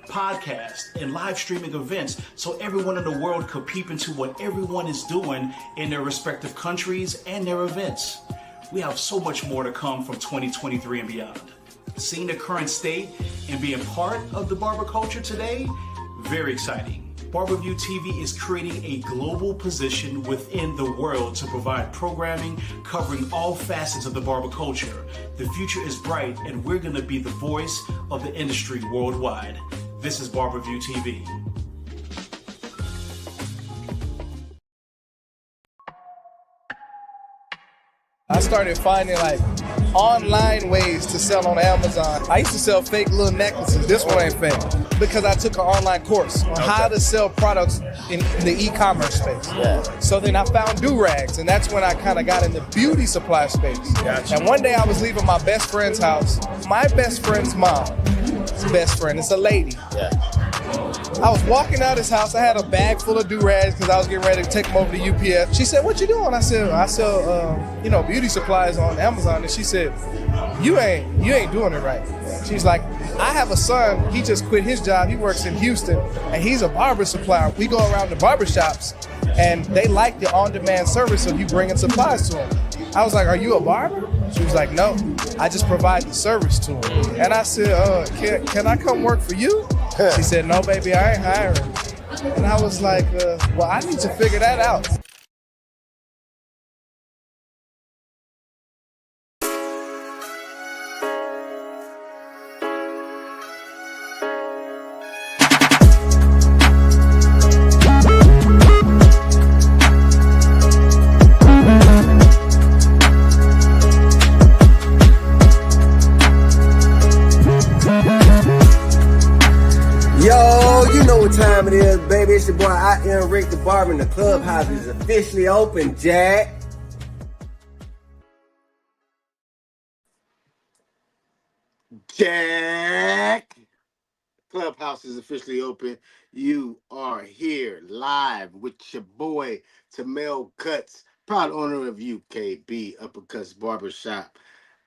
podcasts, and live streaming events so everyone in the world could peep into what everyone is doing in their respective countries and their events. We have so much more to come from 2023 and beyond. Seeing the current state and being part of the barber culture today, very exciting. BarberView TV is creating a global position within the world to provide programming covering all facets of the barber culture. The future is bright, and we're going to be the voice of the industry worldwide. This is BarberView TV. I started finding like online ways to sell on Amazon. I used to sell fake little necklaces. This one ain't fake because I took an online course on how to sell products in the e-commerce space. Yeah. So then I found do-rags, and that's when I kind of got in the beauty supply space. Gotcha. And one day I was leaving my best friend's house. My best friend's mom's best friend, it's a lady. Yeah. I was walking out his house. I had a bag full of do-rags because I was getting ready to take them over to UPS. She said, "What you doing?" I said, "I sell, beauty supplies on Amazon." And she said, "You ain't doing it right." She's like, "I have a son. He just quit his job. He works in Houston, and he's a barber supplier. We go around the barber shops, and they like the on-demand service of you bringing supplies to them." I was like, "Are you a barber?" She was like, "No, I just provide the service to them." And I said, can I come work for you?" She said, "No, baby, I ain't hiring." And I was like, well, I need to figure that out. Time it is, baby. It's your boy, I am Rick the Barber, and the clubhouse is officially open, Jack. Jack! Clubhouse is officially open. You are here live with your boy, Tamel Cuts, proud owner of UKB Uppercuts Barbershop.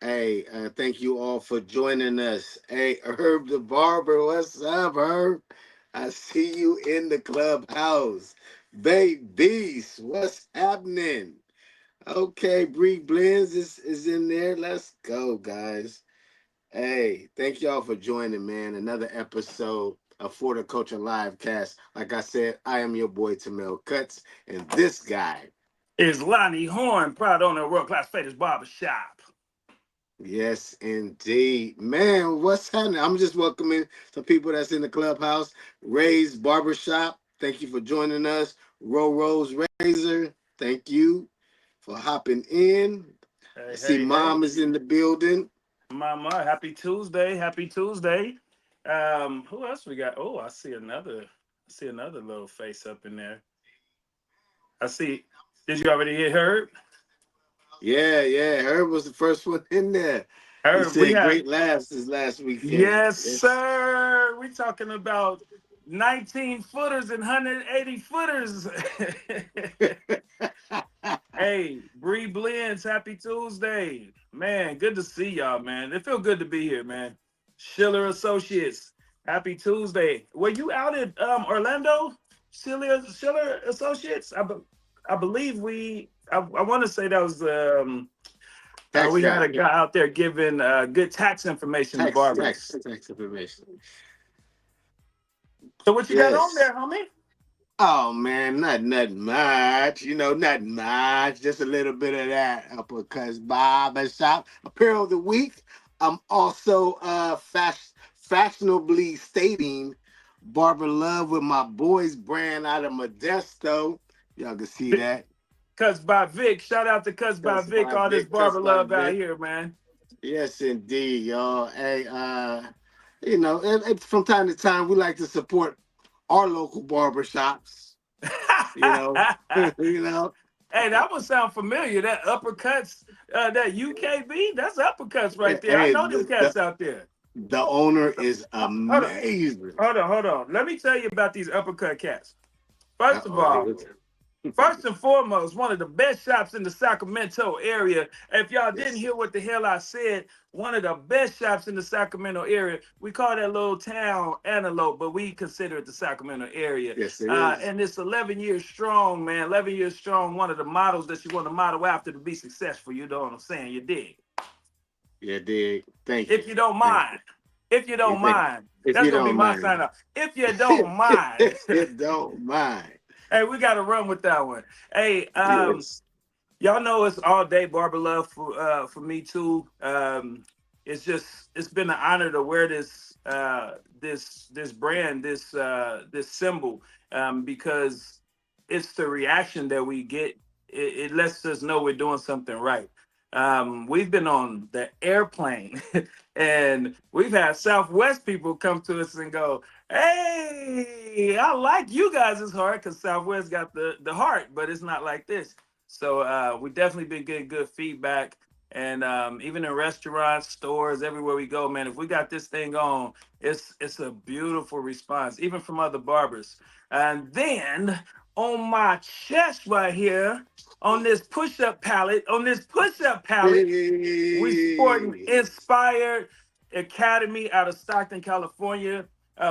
Hey, thank you all for joining us. Hey, Herb the Barber, what's up, Herb? I see you in the clubhouse. Babies, what's happening? Okay, Bree Blends is in there. Let's go, guys. Hey, thank y'all for joining, man. Another episode of For the Culture Livecast. Like I said, I am your boy, Tamel Cuts, and this guy is Lonnie Horn, proud owner of World Class Faders Barbershop. Yes, indeed. Man, what's happening? I'm just welcoming some people that's in the clubhouse. Ray's Barbershop, thank you for joining us. Rose Razor, thank you for hopping in. I see Mom is in the building. Mama, happy Tuesday. Happy Tuesday. Who else we got? Oh, I see another little face up in there. I see. Did you already hit Herb? Yeah. Herb was the first one in there. Herb, he said great laughs this last weekend. Yes, sir. We're talking about 19 footers and 180 footers. Hey, Bree Blends, happy Tuesday. Man, good to see y'all, man. It feels good to be here, man. Schiller Associates, happy Tuesday. Were you out at Orlando? Schiller Associates? I believe I want to say that was we had a guy out there giving good tax information to barbers. Tax information. So what you got on there, homie? Oh man, nothing much. Nothing much. Just a little bit of that Uppercuts Barbershop Apparel of the Week. I'm also fashionably stating Barber Love with my boys brand out of Modesto. Y'all can see that. Cuts by Vic. Shout out to Cuts by Vic. All this barber love out here, man. Yes, indeed, y'all. Hey, from time to time, we like to support our local barbershops. Hey, that would sound familiar. That Uppercuts, that UKB, that's Uppercuts right there. I know them cats out there. The owner is amazing. Hold on. Let me tell you about these Uppercut cats. First of all, First and foremost, one of the best shops in the Sacramento area. If y'all didn't Yes. hear what the hell I said, one of the best shops in the Sacramento area. We call that little town Antelope, but we consider it the Sacramento area. Yes, it is. And it's 11 years strong, man. 11 years strong. One of the models that you want to model after to be successful. You know what I'm saying? You dig? Yeah, dig. Thank you. If you don't Thank mind. If you don't Thank mind. If That's you going to be don't my mind. sign off. If you don't mind. If you don't mind. Hey, we got to run with that one. Hey, Yes. y'all know it's all day barber love for me too. It's been an honor to wear this brand, this symbol, because it's the reaction that we get. It lets us know we're doing something right. We've been on the airplane and we've had Southwest people come to us and go, "Hey, I like you guys' heart," because Southwest got the heart, but it's not like this. So we definitely been getting good feedback. And even in restaurants, stores, everywhere we go, man, if we got this thing on, it's a beautiful response, even from other barbers. And then on my chest right here, on this push-up palette, we sporting Hey. Inspired Academy out of Stockton, California.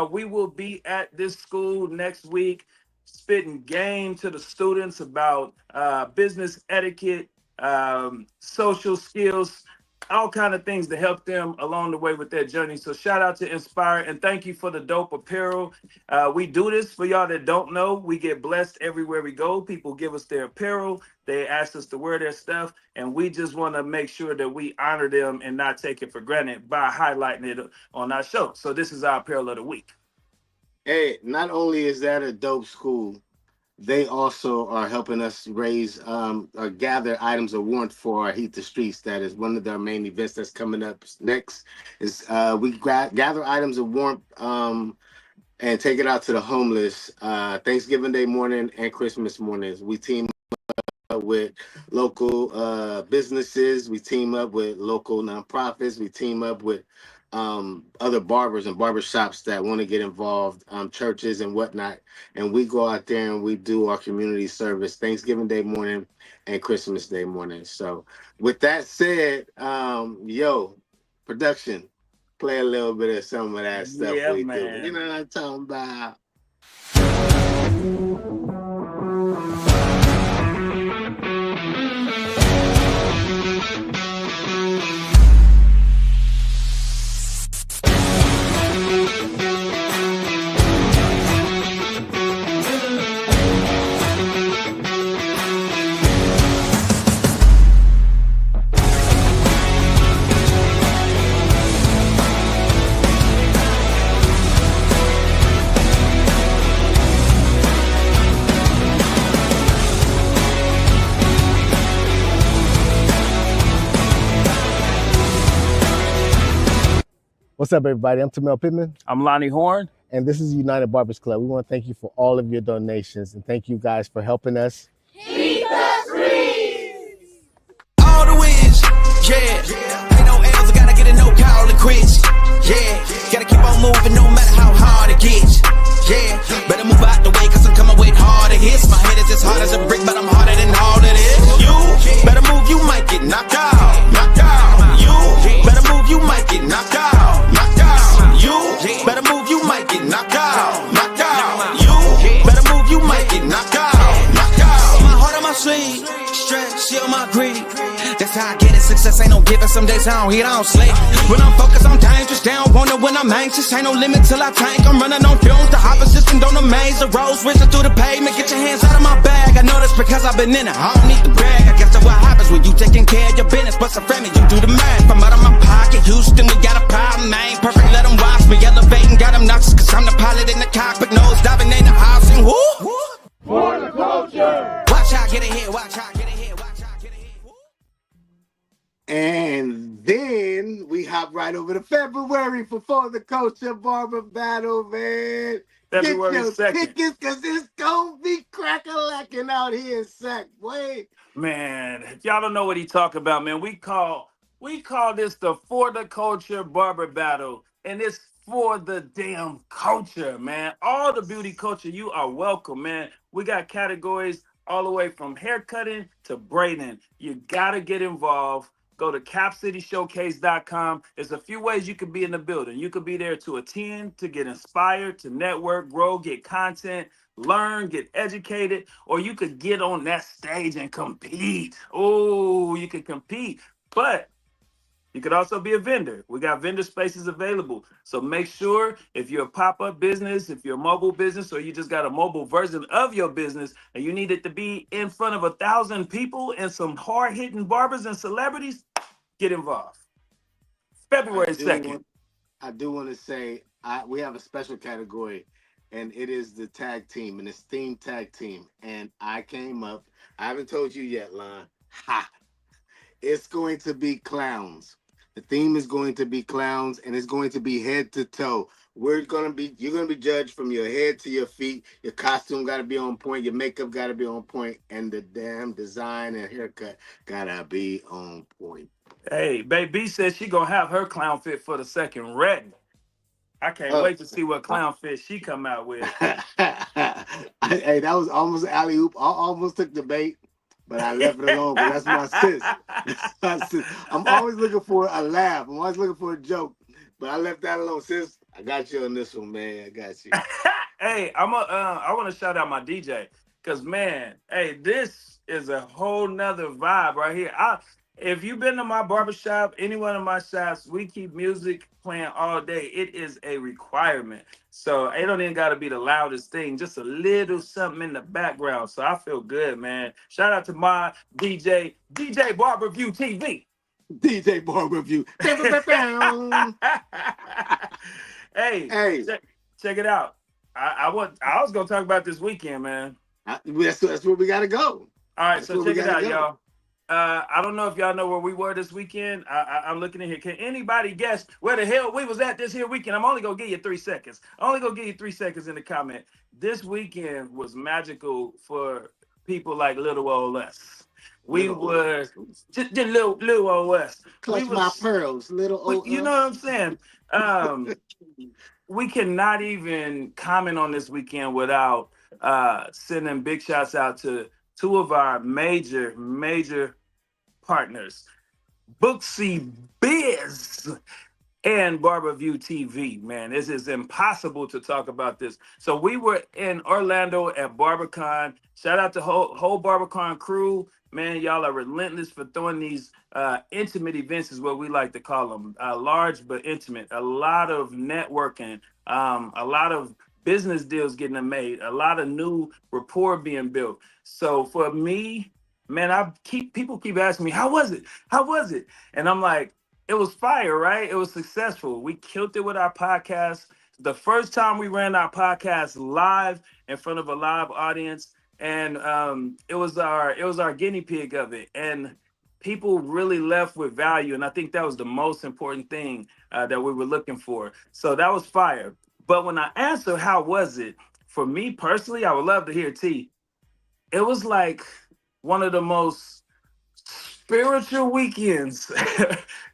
We will be at this school next week, spitting game to the students about business etiquette, social skills, all kind of things to help them along the way with their journey. So shout out to Inspire, and thank you for the dope apparel. We do this for y'all that don't know. We get blessed everywhere we go. People give us their apparel. They ask us to wear their stuff, and we just want to make sure that we honor them and not take it for granted by highlighting it on our show. So this is our apparel of the week. Hey, not only is that a dope school, they also are helping us raise or gather items of warrant for our Heat the Streets. That is one of their main events that's coming up next. Is we gather items of warrant and take it out to the homeless Thanksgiving Day morning and Christmas mornings. We team up with local businesses. We team up with local nonprofits. We team up with other barbers and barber shops that want to get involved, churches and whatnot. And we go out there and we do our community service Thanksgiving Day morning and Christmas Day morning. So with that said, production, play a little bit of some of that stuff Yeah, we do. man. You know what I'm talking about? What's up, everybody? I'm Tamel Pittman, I'm Lonnie Horn. and this is United Barbers Club. We want to thank you for all of your donations, and thank you guys for helping us. All the wins, yeah. Ain't no L's, I gotta get a no call it quits. Yeah, gotta keep on moving no matter how hard it gets. Yeah, better move out the way, cause I'm coming with harder hits. My head is as hard as a brick, but I'm harder than all of this. You better move, you might get knocked out. Knocked out. You better move, you might get knocked out. Knocked out. You better move, you might get knocked out. Knocked out. You better move, you might get knocked out. Knocked out. My heart on my sleeve, stress, shit on my greed. That's how I get it. Success ain't no given. Some days I don't eat, I don't sleep. When I'm focused, I'm dangerous. They don't want it when I'm anxious. Ain't no limit till I tank. I'm running on fumes. The opposition don't amaze. The roads racing through the pavement. Get your hands out of my bag. I know that's because I've been in it. I don't need to brag. I guess that's what happens when you taking care of your business. But some family, you do the math. From out of my pocket, Houston, we got a problem. I ain't perfect. Let them watch me elevating. Got them noxious. Cause I'm the pilot in the cockpit. Nose diving in the house. And whoo. For the culture. Watch out, get it here. Watch out, get it here. Watch out, get it here. Woo. And then we hop right over to February for the Culture Barber Battle, man. February Get your 2nd. tickets, because it's going to be crack-a-lacking out here in Sac, boy. Man, if y'all don't know what he talking about, man, we call this the For the Culture Barber Battle, and it's for the damn culture, man. All the beauty culture, you are welcome, man. We got categories all the way from haircutting to braiding. You gotta get involved. Go to capcityshowcase.com. There's a few ways you could be in the building. You could be there to attend, to get inspired, to network, grow, get content, learn, get educated, or you could get on that stage and compete. Oh, you could compete. But you could also be a vendor. We got vendor spaces available. So make sure if you're a pop-up business, if you're a mobile business, or you just got a mobile version of your business and you need it to be in front of 1,000 people and some hard-hitting barbers and celebrities, get involved. I February do 2nd. want I do want to say we have a special category, and it is the tag team, and it's theme tag team. And I came up. I haven't told you yet, Lon. Ha! It's going to be clowns. The theme is going to be clowns, and it's going to be head to toe. You're gonna be judged from your head to your feet. Your costume got to be on point. Your makeup got to be on point, and the damn design and haircut gotta be on point. Hey, Baby says she gonna have her clown fit for the second ready. I can't Oh, wait to see what clown fit she come out with. hey, that was almost an alley oop. I almost took the bait, but I left it alone because that's my sis. That's my sis. I'm always looking for a laugh. I'm always looking for a joke, but I left that alone, sis. I got you on this one, man. I got you. Hey, I want to shout out my DJ because man, hey, this is a whole nother vibe right here. If you've been to my barbershop, any one of my shops, we keep music playing all day. It is a requirement. So it don't even got to be the loudest thing, just a little something in the background. So I feel good, man. Shout out to my DJ Barber View TV. DJ Bar Review. Hey, Hey, check it out. I was gonna talk about this weekend, man. that's where we gotta go. All right, That's so where we check it gotta out, go. y'all. I don't know if y'all know where we were this weekend. I'm looking in here. Can anybody guess where the hell we was at this here weekend? I'm only gonna give you 3 seconds. I'm only gonna give you 3 seconds in the comment. This weekend was magical for people like little old us. We Little old were just little old us. We clutch my was, pearls, little old you know what I'm us. saying? Um, we cannot even comment on this weekend without sending big shouts out to two of our major partners, Booksy Biz and Barber View TV, man. This is impossible to talk about this. So we were in Orlando at BarberCon. Shout out to whole BarberCon crew. Man, y'all are relentless for throwing these intimate events is what we like to call them. Large but intimate. A lot of networking, a lot of business deals getting made, a lot of new rapport being built. So for me, man, people keep asking me, how was it? How was it? And I'm like, it was fire, right? It was successful. We killed it with our podcast. The first time we ran our podcast live in front of a live audience, and it was our guinea pig of it, and people really left with value, and I think that was the most important thing that we were looking for. So that was fire. But when I answer how was it for me personally, I would love to hear T. It was like one of the most spiritual weekends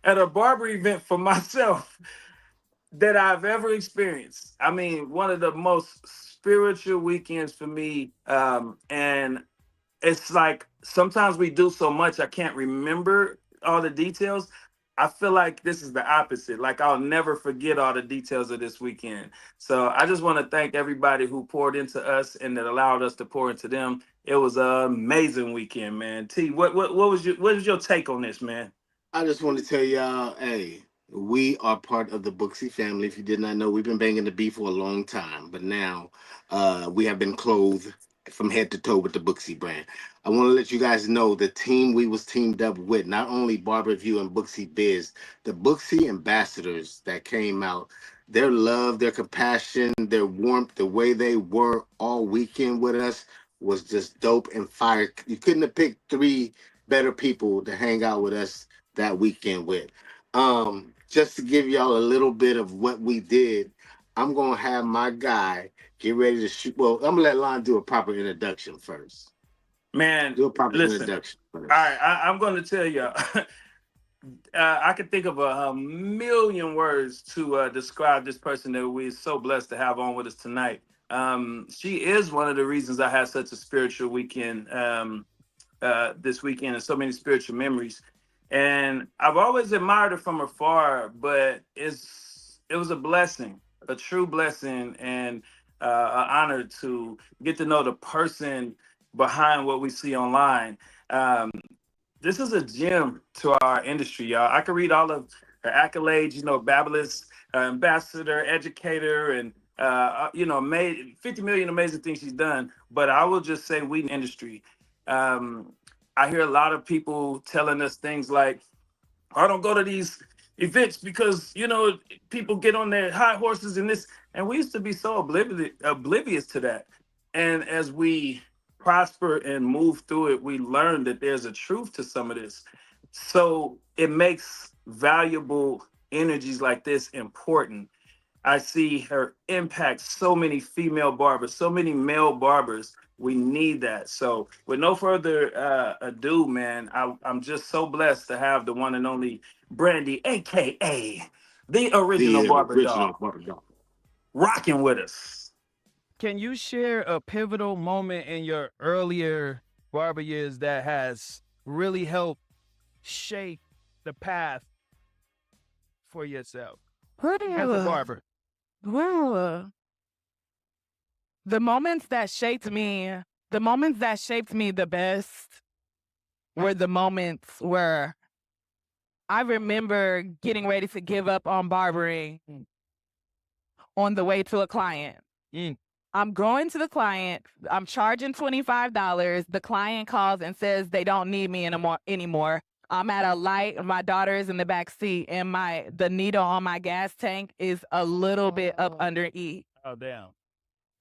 at a barber event for myself that I've ever experienced. I mean, one of the most spiritual weekends for me. And it's like sometimes we do so much I can't remember all the details. I feel like this is the opposite. Like I'll never forget all the details of this weekend. So I just want to thank everybody who poured into us and that allowed us to pour into them. It was an amazing weekend, man. T, what was your take on this, man? I just want to tell y'all, hey, we are part of the Booksy family. If you did not know, we've been banging the beef for a long time, but now we have been clothed from head to toe with the Booksy brand. I want to let you guys know the team we was teamed up with, not only Barber View and Booksy Biz, the Booksy ambassadors that came out, their love, their compassion, their warmth, the way they were all weekend with us was just dope and fire. You couldn't have picked three better people to hang out with us that weekend with. Just to give y'all a little bit of what we did, I'm gonna have my guy get ready to shoot. Well, I'm gonna let Lon do a proper introduction first. Man, Do a proper listen. introduction first. All right, I'm going to tell you. I could think of a million words to describe this person that we're so blessed to have on with us tonight. She is one of the reasons I had such a spiritual weekend this weekend, and so many spiritual memories. And I've always admired her from afar, but it was a blessing, a true blessing, and an honor to get to know the person behind what we see online. Um, this is a gem to our industry, y'all. I could read all of her accolades, Babylous ambassador, educator, and made 50 million amazing things she's done. But I will just say, we in the industry. Um, I hear a lot of people telling us things like, I don't go to these events because people get on their high horses and this, and we used to be so oblivious to that. And as we prosper and move through it, we learn that there's a truth to some of this. So it makes valuable energies like this important. I see her impact so many female barbers, so many male barbers. We need that. So, with no further ado, man, I'm just so blessed to have the one and only Brandy, aka the original The barber original dog, barber dog. rocking with us. Can you share a pivotal moment in your earlier barber years that has really helped shape the path for yourself as a barber? Well, the moments that shaped me the best were the moments where I remember getting ready to give up on barbering on the way to a client. I'm going to the client. I'm charging $25. The client calls and says they don't need me anymore. I'm at a light. My daughter is in the back seat, and the needle on my gas tank is a little bit up under E. Oh, damn.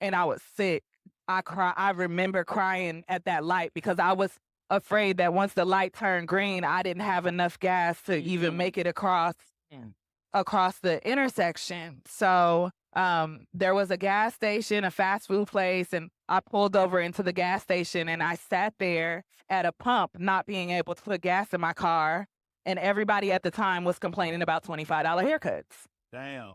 And I was sick. I remember crying at that light because I was afraid that once the light turned green, I didn't have enough gas to even make it across the intersection. So there was a gas station, a fast food place, and I pulled over into the gas station and I sat there at a pump, not being able to put gas in my car. And everybody at the time was complaining about $25 haircuts. Damn.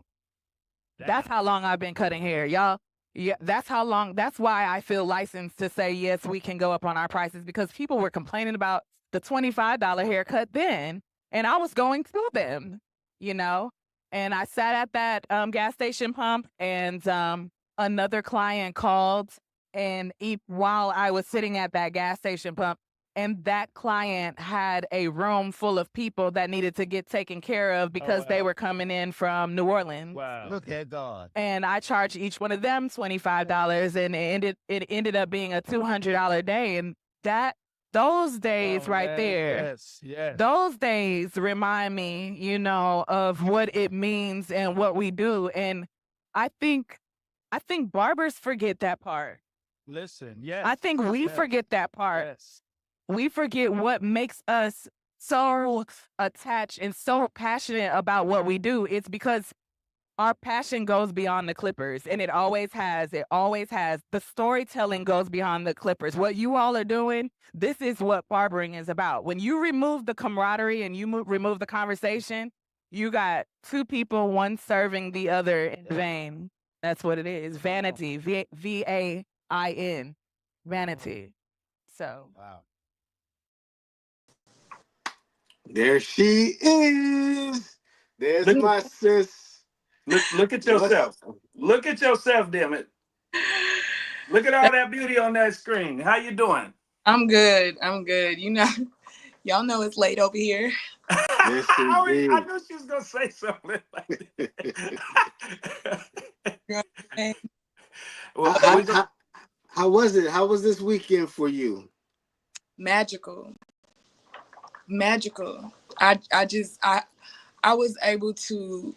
That's how long I've been cutting hair, y'all. Yeah, that's how long. That's why I feel licensed to say, yes, we can go up on our prices, because people were complaining about the $25 haircut then, and I was going to them, And I sat at that gas station pump, and another client called, and while I was sitting at that gas station pump, and that client had a room full of people that needed to get taken care of because they were coming in from New Orleans. Wow. Look at God. And I charged each one of them $25, and it ended up being a $200 day. And those days there, yes. those days remind me, of what it means and what we do. And I think barbers forget that part. Listen, yes. I think we forget that part. Yes. We forget what makes us so attached and so passionate about what we do. It's because our passion goes beyond the clippers, and it always has. It always has. The storytelling goes beyond the clippers. What you all are doing, this is what barbering is about. When you remove the camaraderie and you remove the conversation, you got two people, one serving the other in vain. That's what it is. Vanity, V-A-I-N, vanity. So. Wow. There she is. There's my sis. Look at yourself. Look at yourself, damn it. Look at all that beauty on that screen. How you doing? I'm good. Y'all know it's late over here. Yes, I knew she was gonna say something like that. How was it? How was this weekend for you? Magical. I was able to.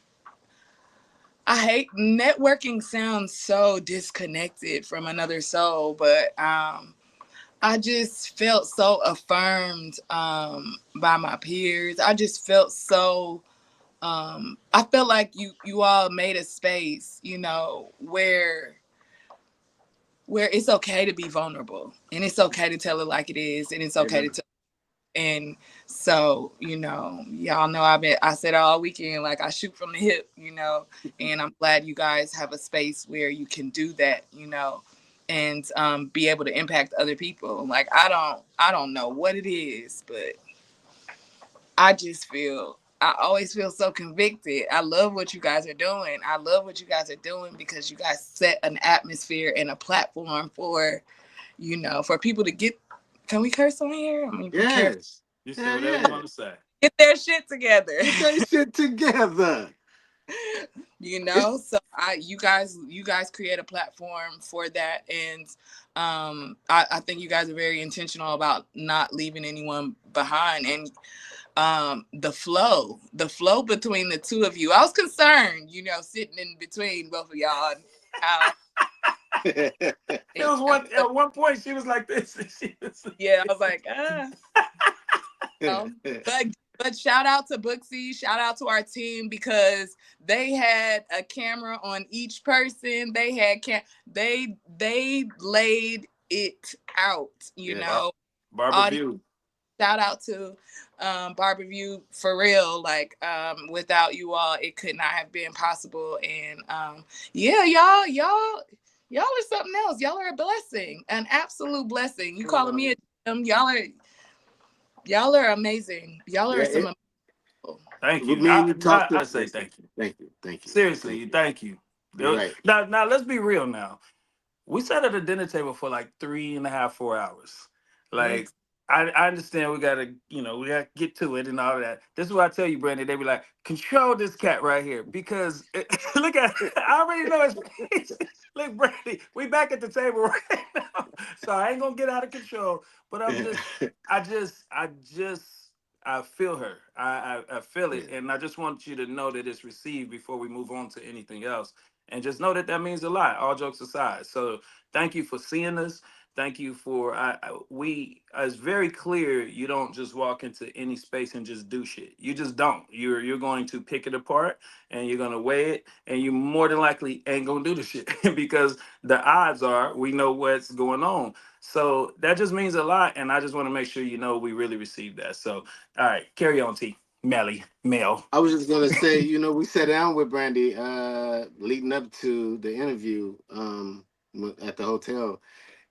I hate networking. Sounds so disconnected from another soul, but I just felt so affirmed by my peers. I just felt so. I felt like you all made a space, where it's okay to be vulnerable, and it's okay to tell it like it is, and it's okay to tell And so, y'all know I said all weekend, like I shoot from the hip, and I'm glad you guys have a space where you can do that, and be able to impact other people. Like I don't know what it is, but I always feel so convicted. I love what you guys are doing. I love what you guys are doing because you guys set an atmosphere and a platform for, for people to get. Can we curse on here? I mean, Yes. You say Yeah, whatever you yeah. want to say. get their shit together. Get that shit together. So you guys create a platform for that, and I think you guys are very intentional about not leaving anyone behind, and the flow between the two of you. I was concerned, sitting in between both of y'all. It was at one point she was like this. Yeah, I was like, but shout out to Booksy, shout out to our team, because they had a camera on each person. They had they laid it out, Barber View. Shout out to Barbers View for real. Like without you all, it could not have been possible. And yeah, y'all are something else. Y'all are a blessing, an absolute blessing. You calling me a gem? Y'all are amazing. Y'all are some. Thank you. I say thank you. Thank you. Thank you. Seriously, thank you. Right. Now let's be real now. We sat at a dinner table for like 3.5, 4 hours. Like, I understand we gotta get to it and all that. This is what I tell you, Brandon. They be like, control this cat right here. Because look at I already know his face. Look, Brandy, we back at the table right now. So I ain't gonna get out of control. But I feel her. I feel it. And I just want you to know that it's received before we move on to anything else. And just know that means a lot, all jokes aside. So thank you for seeing us. Thank you for it's very clear you don't just walk into any space and just do shit. You just don't. You're going to pick it apart and you're gonna weigh it, and you more than likely ain't gonna do the shit because the odds are we know what's going on. So that just means a lot, and I just want to make sure we really receive that. So all right, carry on, T. Mel. I was just gonna say, we sat down with Brandy leading up to the interview at the hotel,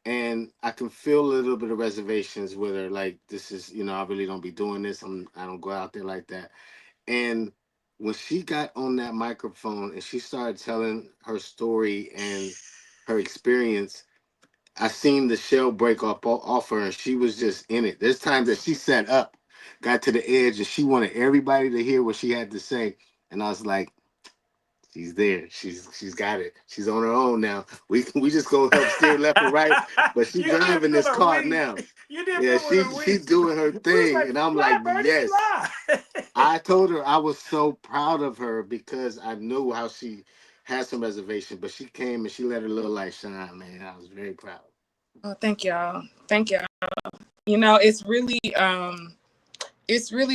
and I can feel a little bit of reservations with her. Like, this is, I really don't be doing this. I don't go out there like that. And when she got on that microphone and she started telling her story and her experience, I seen the shell break off her, and she was just in it. There's times that she sat up, got to the edge, and she wanted everybody to hear what she had to say. And I was like, she's there. She's got it. She's on her own now. We just gonna help steer left and right. But she's driving this car now. Yeah, she's doing her thing, and I'm like, yes. I told her I was so proud of her because I knew how she had some reservation, but she came and she let her little light shine. Man, I was very proud. Oh, thank y'all. It's really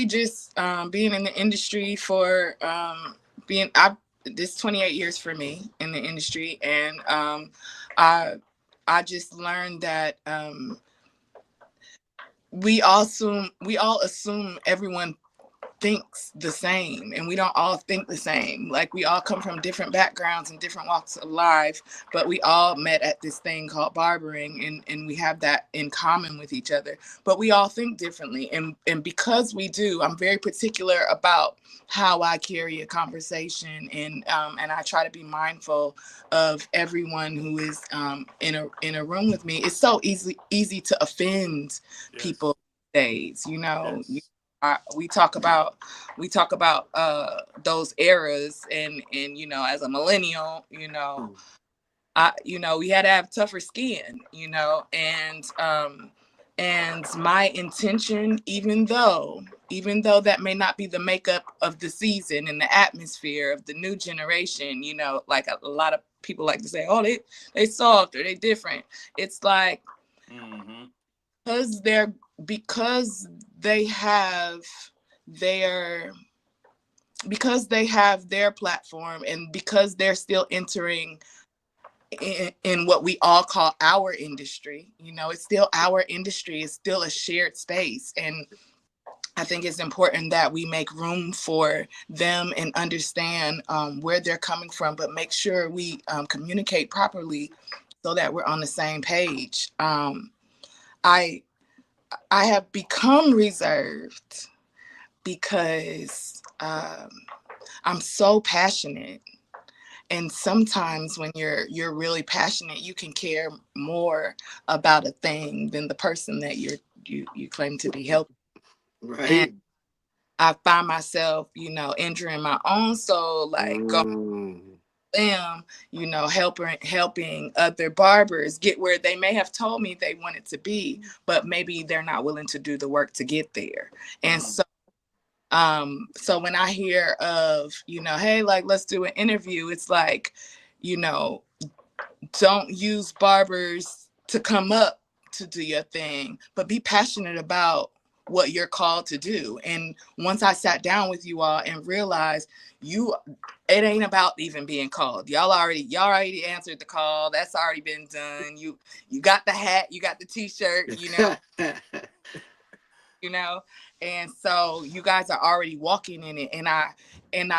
just being in the industry for this 28 years for me in the industry, and I just learned that we all assume everyone thinks the same, and we don't all think the same. Like, we all come from different backgrounds and different walks of life, but we all met at this thing called barbering, and we have that in common with each other. But we all think differently, and because we do, I'm very particular about how I carry a conversation, and I try to be mindful of everyone who is in a room with me. It's so easy to offend people these days, we talk about those eras, and as a millennial, we had to have tougher skin, and my intention, even though that may not be the makeup of the season and the atmosphere of the new generation, like a lot of people like to say, oh, they soft or they different. It's like, because they have their platform, and because they're still entering in what we all call our industry, it's still our industry. It's still a shared space, and I think it's important that we make room for them and understand where they're coming from, but make sure we communicate properly so that we're on the same page. I have become reserved because I'm so passionate. And sometimes when you're really passionate, you can care more about a thing than the person that you claim to be helping. And Right. I find myself, injuring my own soul, like go Mm. them, helping other barbers get where they may have told me they wanted to be, but maybe they're not willing to do the work to get there. And so when I hear of, hey, like, let's do an interview, it's like, you know, don't use barbers to come up to do your thing, but be passionate about what you're called to do. And once I sat down with you all and realized it ain't about even being called. Y'all already answered the call. That's already been done. You got the hat, you got the t-shirt, and so you guys are already walking in it, and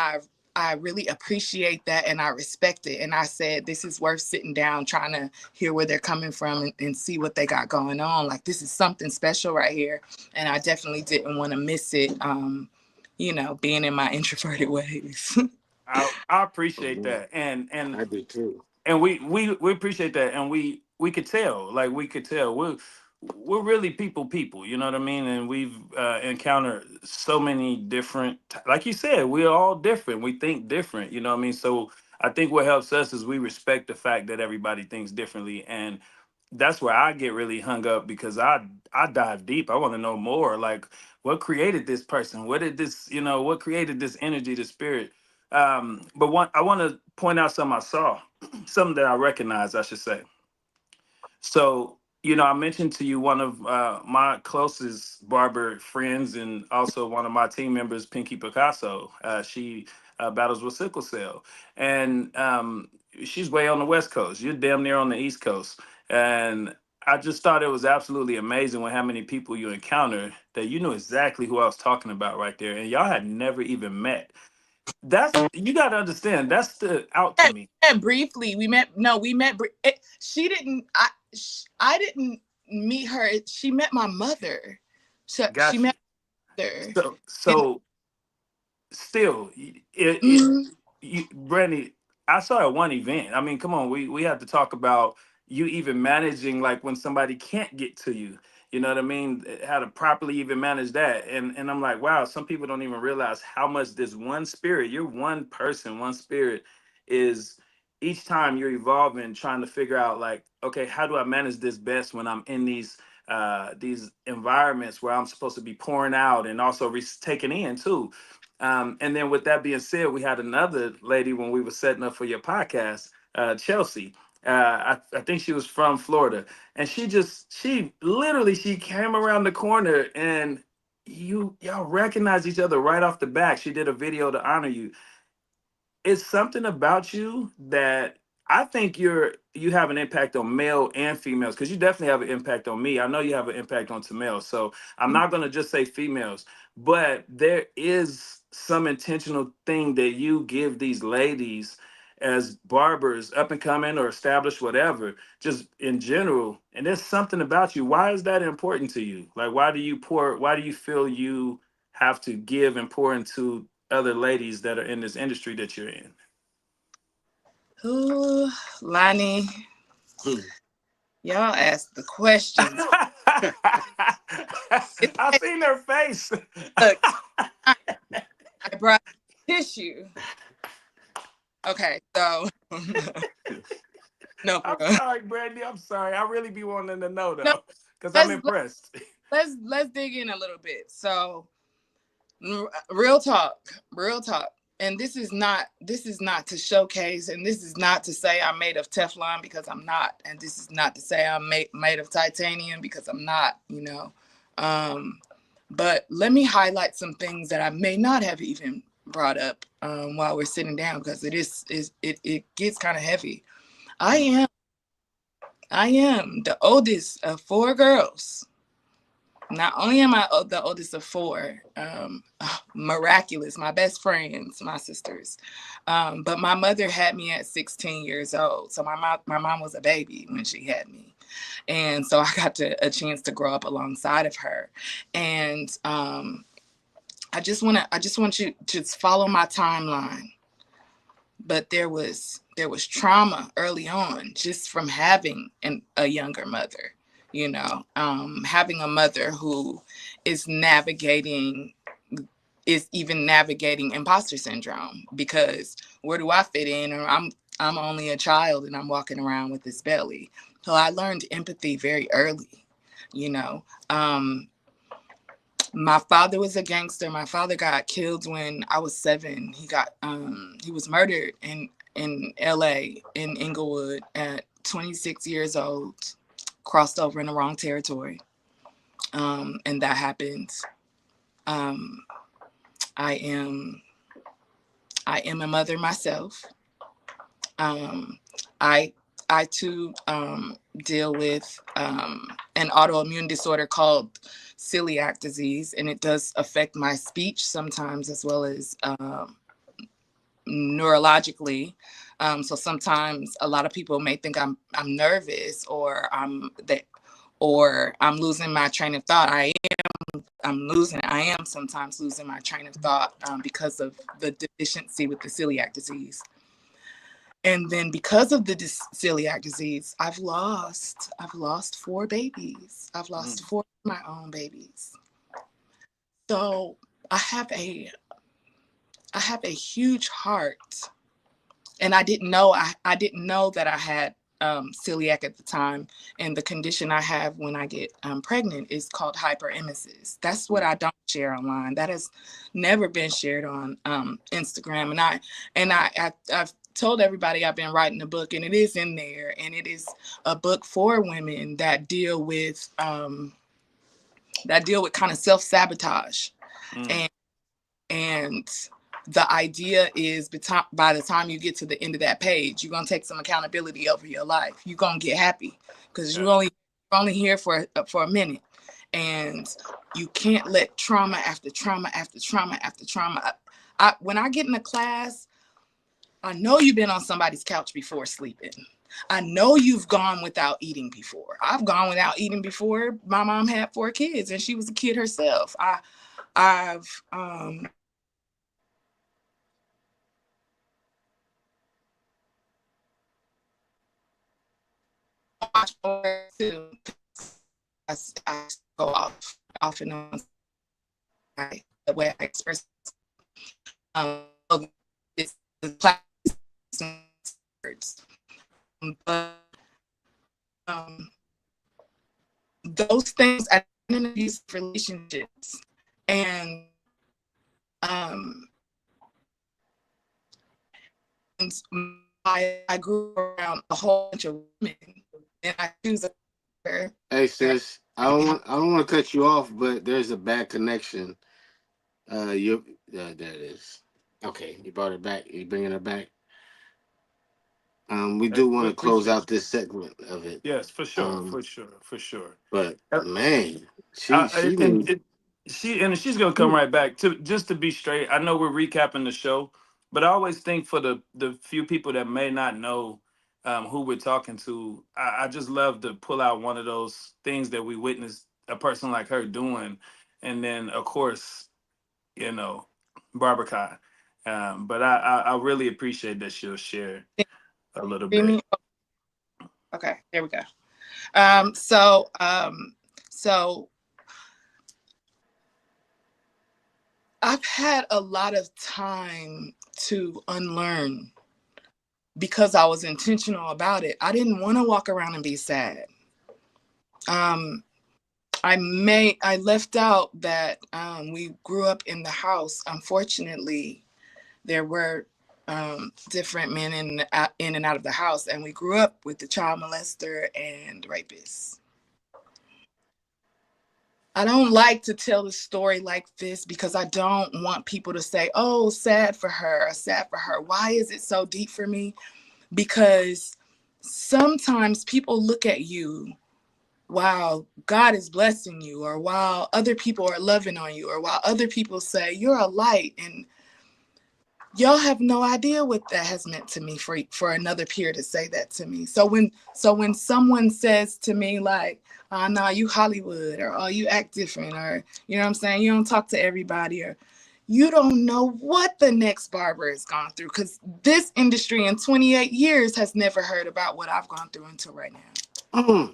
I really appreciate that, and I respect it. And I said, this is worth sitting down, trying to hear where they're coming from and see what they got going on. Like, this is something special right here. And I definitely didn't want to miss it, being in my introverted ways. I appreciate that, and I do too. and we appreciate that, and we could tell, like we could tell we're really people, you know what I mean? And we've encountered so many different, like you said, we're all different, we think different, you know what I mean? So I think what helps us is we respect the fact that everybody thinks differently, and that's where I get really hung up, because I dive deep. I want to know more, like, what created this person, what did this, what created this energy, the spirit. But I want to point out something I saw, something that I recognize, I should say. So, I mentioned to you one of my closest barber friends, and also one of my team members, Pinky Picasso. She battles with sickle cell, and she's way on the West Coast. You're damn near on the East Coast. And I just thought it was absolutely amazing with how many people you encounter that you knew exactly who I was talking about right there, and y'all had never even met. You got to understand, that stood out to me. And briefly, we met. No, we met. She didn't. I didn't meet her. She met my mother. She Got you. met my mother. So still, Mhm. Brandy, I saw at one event. I mean, come on, we have to talk about you even managing, like, when somebody can't get to you. You know what I mean? How to properly even manage that. And I'm like, wow, some people don't even realize how much this one spirit, you're one person, one spirit, is each time you're evolving, trying to figure out, like, okay, how do I manage this best when I'm in these environments where I'm supposed to be pouring out and also taking in too. And then with that being said, we had another lady when we were setting up for your podcast, Chelsea. I think she was from Florida, and she literally she came around the corner, and y'all recognize each other right off the bat. She did a video to honor you. It's something about you that I think you have an impact on male and females, because you definitely have an impact on me. I know you have an impact on males. So I'm not gonna just say females, but there is some intentional thing that you give these ladies as barbers, up and coming or established, whatever, just in general. And there's something about you. Why is that important to you? Like, why do you feel you have to give and pour into other ladies that are in this industry that you're in? Ooh, Lonnie, Hmm. y'all asked the questions. I seen her face. Look, I brought tissue. Okay, so no, I'm bro. sorry, Brandy. I'm sorry. I really be wanting to know No, though, because I'm let's impressed. let's dig in a little bit. So, real talk, real talk. And this is not to showcase, and this is not to say I'm made of Teflon, because I'm not, and this is not to say I'm made of titanium, because I'm not. But let me highlight some things that I may not have even brought up while we're sitting down, because it gets kind of heavy. I am the oldest of four girls. Not only am I the oldest of four, miraculous, my best friends, my sisters, but my mother had me at 16 years old. So my mom was a baby when she had me. And so I got a chance to grow up alongside of her. And I just want you to just follow my timeline. But there was trauma early on just from having a younger mother, having a mother who is even navigating imposter syndrome, because where do I fit in? Or I'm only a child and I'm walking around with this belly. So I learned empathy very early, you know. My father was a gangster. My father got killed when I was 7. He was murdered in LA, in Inglewood, at 26 years old, crossed over in the wrong territory. And that happened. I am a mother myself. I too deal with an autoimmune disorder called celiac disease, and it does affect my speech sometimes, as well as neurologically. So sometimes a lot of people may think I'm nervous, or I'm losing my train of thought. I am sometimes losing my train of thought because of the deficiency with the celiac disease. And then because of the celiac disease, I've lost 4 babies. I've lost 4 of my own babies. So I have a huge heart, and I didn't know that I had celiac at the time. And the condition I have when I get pregnant is called hyperemesis. That's what I don't share online. That has never been shared on Instagram. And I've told everybody I've been writing a book, and it is in there, and it is a book for women that deal with kind of self-sabotage. And the idea is by the time you get to the end of that page, you're going to take some accountability over your life. You're going to get happy, because you're only here for a minute, and you can't let trauma after trauma after trauma after trauma. When I get in a class, I know you've been on somebody's couch before sleeping. I know you've gone without eating before. I've gone without eating before. My mom had 4 kids, and she was a kid herself. I've too. I go off and on the way I express it's words. But those things I in abusive relationships, and I grew around a whole bunch of women, and I choose a. Hey sis, I don't want to cut you off, but there's a bad connection. There it is. Okay, you brought it back. You bringing it back. We do want to close out this segment of it. Yes, for sure. But man, she's gonna come right back. To be straight, I know we're recapping the show, but I always think for the few people that may not know who we're talking to, I just love to pull out one of those things that we witnessed a person like her doing, and then of course, Barbara Kai. But I really appreciate that she'll share a little bit. Okay, there we go. So I've had a lot of time to unlearn, because I was intentional about it. I didn't want to walk around and be sad. I left out that we grew up in the house. Unfortunately, there were different men in and out of the house, and we grew up with the child molester and rapist. I don't like to tell the story like this, because I don't want people to say, oh, sad for her. Why is it so deep for me? Because sometimes people look at you while God is blessing you, or while other people are loving on you, or while other people say you're a light, and y'all have no idea what that has meant to me for another peer to say that to me. So when someone says to me like, oh, no, you Hollywood, or oh, you act different, or you know what I'm saying, you don't talk to everybody, or you don't know what the next barber has gone through, because this industry in 28 years has never heard about what I've gone through until right now.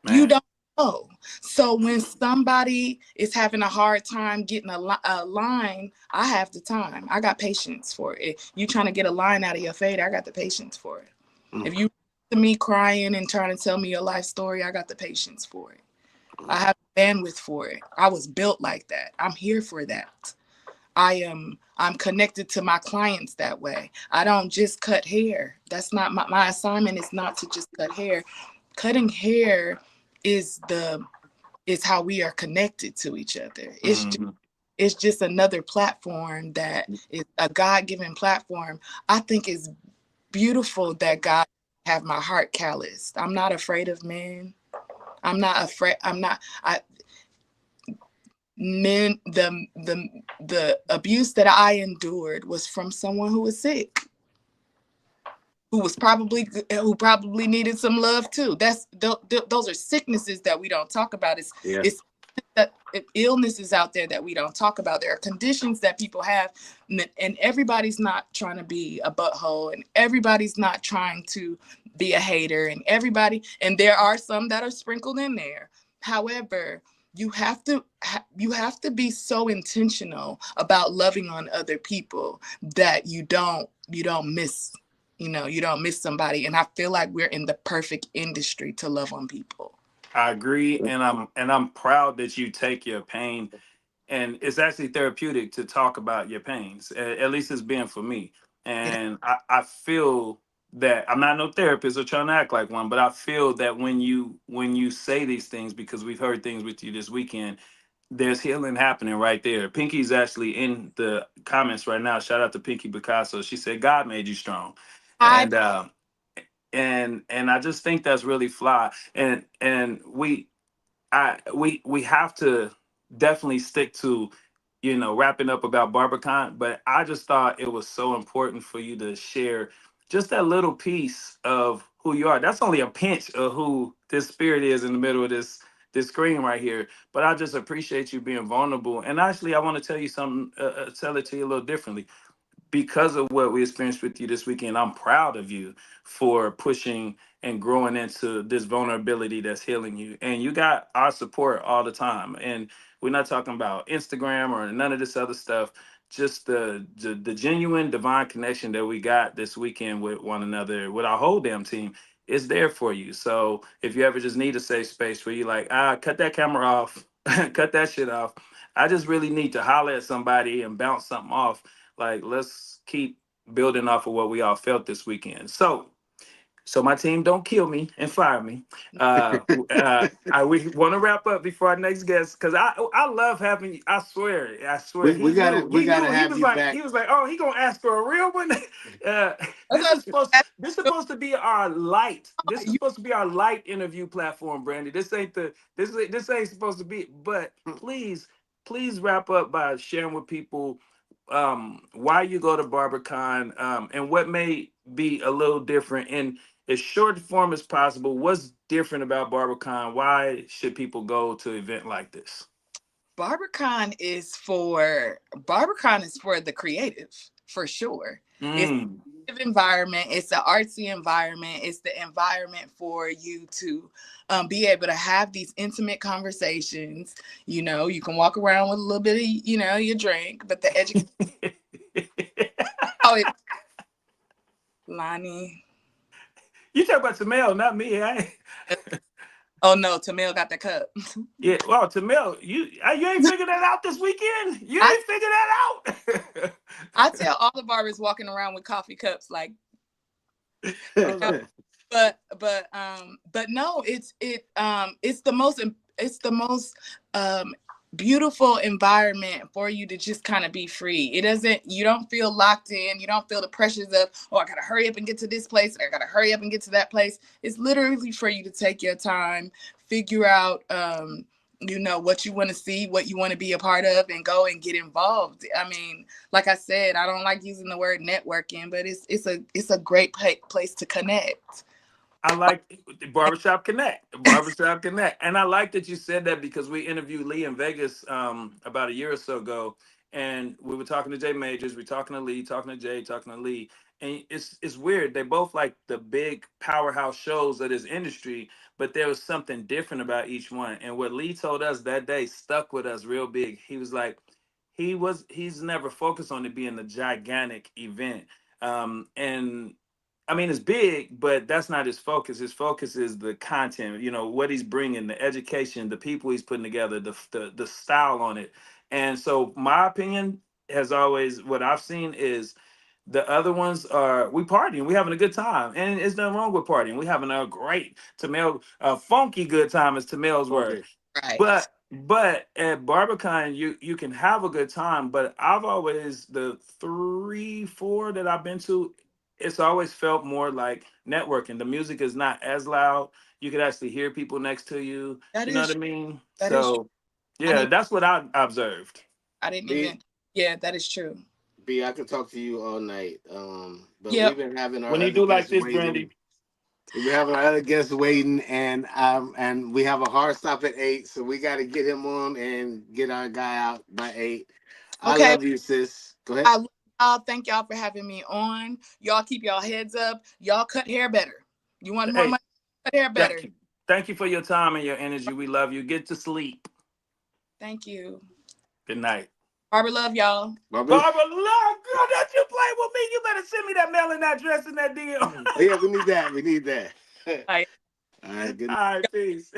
You don't know. So when somebody is having a hard time getting a line, I have the time. I got patience for it. You trying to get a line out of your fade, I got the patience for it. If you to me crying and trying to tell me your life story, I got the patience for it. I have bandwidth for it. I was built like that. I'm here for that. I'm connected to my clients that way. I don't just cut hair. That's not my assignment is not to just cut hair. Cutting hair is how we are connected to each other. It's just another platform that is a God-given platform. I think it's beautiful that God have my heart calloused. I'm not afraid of men. I'm not afraid. The abuse that I endured was from someone who was sick, who probably needed some love too. Those are sicknesses that we don't talk about. It's that illnesses out there that we don't talk about. There are conditions that people have, and everybody's not trying to be a butthole, and everybody's not trying to be a hater, and there are some that are sprinkled in there. However, you have to be so intentional about loving on other people that you don't miss somebody. And I feel like we're in the perfect industry to love on people. I agree, and I'm proud that you take your pain, and it's actually therapeutic to talk about your pains. At least it's been for me, and I feel that I'm not no therapist or trying to act like one, but I feel that when you say these things, because we've heard things with you this weekend, there's healing happening right there. Pinky's actually in the comments right now. Shout out to Pinky Picasso. She said God made you strong, and I just think that's really fly. And we have to definitely stick to, wrapping up about BarberCon. But I just thought it was so important for you to share just that little piece of who you are. That's only a pinch of who this spirit is in the middle of this screen right here. But I just appreciate you being vulnerable. And actually, I want to tell you something, tell it to you a little differently. Because of what we experienced with you this weekend, I'm proud of you for pushing and growing into this vulnerability that's healing you. And you got our support all the time. And we're not talking about Instagram or none of this other stuff. Just the genuine divine connection that we got this weekend with one another, with our whole damn team, is there for you. So if you ever just need a safe space where you like, cut that camera off, cut that shit off. I just really need to holler at somebody and bounce something off. Like, let's keep building off of what we all felt this weekend. So my team don't kill me and fire me. We want to wrap up before our next guest, because I love having you. I swear. We gotta have you back. He was like, oh, he gonna ask for a real one. This is supposed to be our light. This is supposed to be our light interview platform, Brandy. This ain't supposed to be. But please wrap up by sharing with people why you go to BarberCon, and what may be a little different in as short form as possible. What's different about BarberCon? Why should people go to an event like this? BarberCon is for the creative, for sure. It's an environment. It's an artsy environment. It's the environment for you to be able to have these intimate conversations. You can walk around with a little bit of, your drink, but the education. Lonnie. You talk about Tamel, not me. Oh no, Tamel got the cup. Yeah, well, Tamel, you ain't figured that out this weekend. You ain't figured that out. I tell all the barbers walking around with coffee cups, like, but no, it's the most beautiful environment for you to just kind of be free. You don't feel locked in. You don't feel the pressures of, I gotta hurry up and get to this place. I gotta hurry up and get to that place. It's literally for you to take your time, figure out what you want to see, what you want to be a part of, and go and get involved. I mean, like I said, I don't like using the word networking, but it's a great place to connect. I like Barbershop Connect, Barbershop Connect. And I like that you said that because we interviewed Lee in Vegas about a year or so ago. And we were talking to Jay Majors, we talking to Lee, talking to Jay, talking to Lee. And it's weird. They both like the big powerhouse shows of this industry, but there was something different about each one. And what Lee told us that day stuck with us real big. He was like, he's never focused on it being a gigantic event. And I mean, it's big, but that's not his focus. His focus is the content. What he's bringing, the education, the people he's putting together, the style on it. And so, my opinion has always, what I've seen is the other ones are we partying, we having a good time, and there's nothing wrong with partying. We having a great Tamel, funky good time, as Tamel's word. Okay. Right. But at Barbican, you can have a good time. But I've always, the 3, 4 that I've been to, it's always felt more like networking. The music is not as loud. You could actually hear people next to you. You know what I mean? That is So yeah, that's what I observed. I didn't B, even. Yeah, that is true. B, I could talk to you all night. But Yep. we've been having our When you other do like guests this, waiting. Brandy, We've been having our other guests waiting, and we have a hard stop at 8, so we got to get him on and get our guy out by 8. I Okay. love you, sis. Go ahead. I love y'all. Thank y'all for having me on. Y'all keep y'all heads up. Y'all cut hair better. You want more hey, money? Cut hair better. thank you for your time and your energy. We love you. Get to sleep. Thank you. Good night. Barber love y'all. Barbara, Barbara, love, girl, don't you play with me? You better send me that mailing address and that deal. oh, yeah, we need that. We need that. Bye. All right, good All night. right, peace.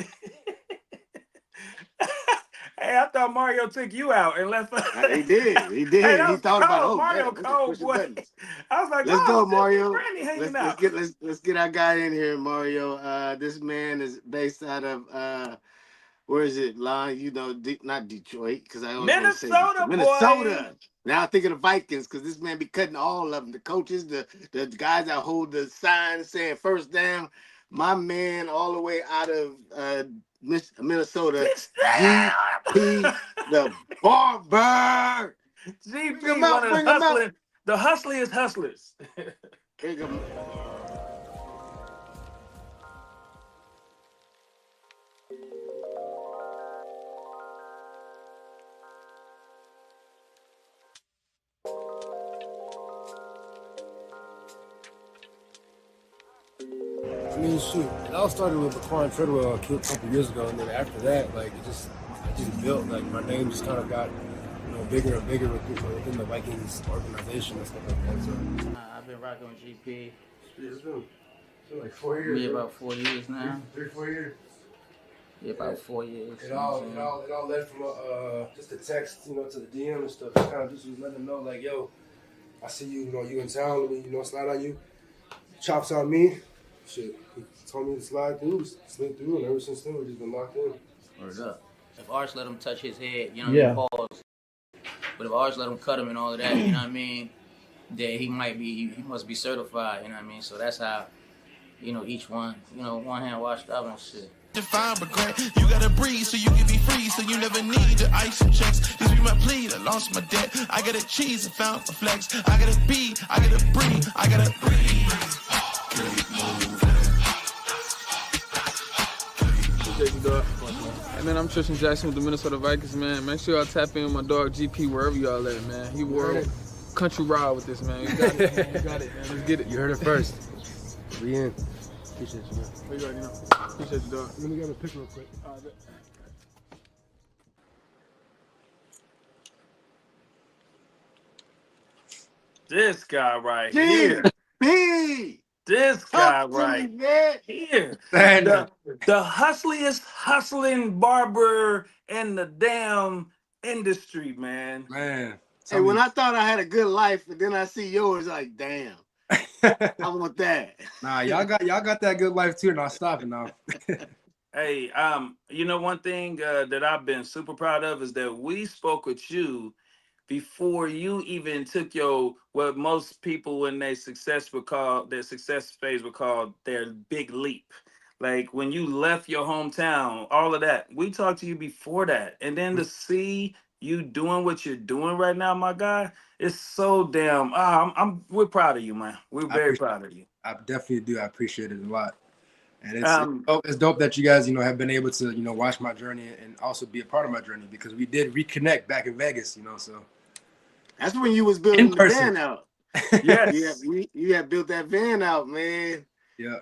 Hey, I thought Mario took you out and left. He did. He Hey, did. that He was thought about, cold. oh, Mario man, I'm just cold, pushing boy. buttons. I was like, Let's oh, go, Mario. Brandy hanging Let's out. let's get our guy in here, Mario. This man is based out of where is it, Lon? Not Detroit, because I always want to say Minnesota, Detroit. boy. Minnesota. Now I'm thinking of Vikings, because this man be cutting all of them. The coaches, the guys that hold the signs saying first down. My man, all the way out of Minnesota, GP the Barber. Bring GP, him out. one of Bring him out. the hustliest hustlers. Bring him. I mean, shoot, it all started with Laquan Treadwell a couple years ago, and then after that, like, it just built. Like, my name just kind of got, bigger and bigger within the Vikings organization and stuff like that. So I've been rocking with GP. It's been like 4 years. Yeah, about 4 years now. 3-4 years. Yeah, about 4 years. It all led from just a text, to the DM and stuff. Just kind of just was letting them know, like, yo, I see you, you in town. Let me, slide on you. Chops on me. Shit, he told me to slide through, slid through, and ever since then we've just been locked in. Word up. If Arch let him touch his head, pause. But if Arch let him cut him and all of that, you know what I mean, then he must be certified, you know what I mean? So that's how, each one, one hand washed up and shit. Define regret. You gotta breathe so you can be free, so you never need to ice and checks. This be my plea, I lost my debt. I gotta cheese and found a flex. I gotta be, I gotta breathe, I gotta breathe. Appreciate you, dog. Hey, man, I'm Tristan Jackson with the Minnesota Vikings, man. Make sure y'all tap in with my dog GP wherever y'all at, man. He wore country ride with this, man. You got it, man. You got it, man. Let's get it. You heard it first. We in. Appreciate you, man. You already know. Appreciate you, dog. Let me get a pic real quick. All right, This guy right here. This guy right here. The hustliest hustling barber in the damn industry, man. Man. Hey, when I thought I had a good life, and then I see yours, like, damn. I want that. Nah, y'all got that good life too. Not stopping now. Hey, one thing that I've been super proud of is that we spoke with you before you even took what most people in their success phase would call their big leap. Like when you left your hometown, all of that. We talked to you before that. And then to see you doing what you're doing right now, my guy, it's so damn we're proud of you, man. We're I very appreciate. proud of you. I definitely do. I appreciate it a lot, and Um it's dope that you guys have been able to watch my journey and also be a part of my journey, because we did reconnect back in Vegas. So That's when you was in building the person. van out. yes. You have built that van out, man. Yeah.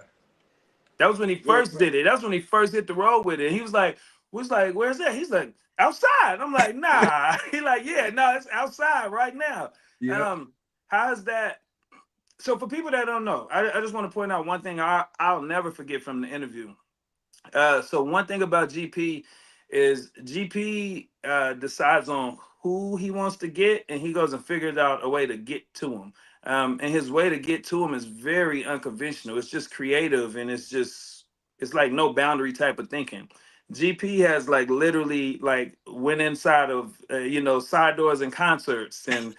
That was when he Yeah, first did it. That was when he first hit the road with it. He was like, where's that? He's like, outside. I'm like, nah. He like, yeah, no, it's outside right now. Yeah. How's that? So for people that don't know, I just want to point out one thing I'll never forget from the interview. So one thing about GP is GP decides on who he wants to get, and he goes and figures out a way to get to him. And his way to get to him is very unconventional. It's just creative, and it's like no boundary type of thinking. GP has like literally like went inside of side doors and concerts and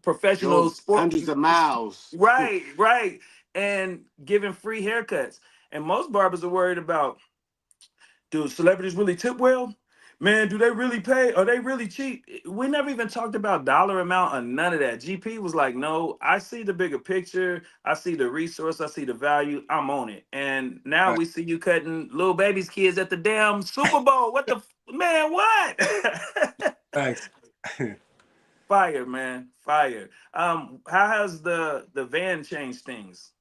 professional drove sport. hundreds of miles. Right, and giving free haircuts. And most barbers are worried about, do celebrities really tip well? Man, do they really pay? Are they really cheap? We never even talked about dollar amount or none of that. GP was like, no, I see the bigger picture. I see the resource. I see the value. I'm on it. And now we see you cutting little babies' kids at the damn Super Bowl. What the man? What? Thanks. Fire, man, fire. How has the van changed things?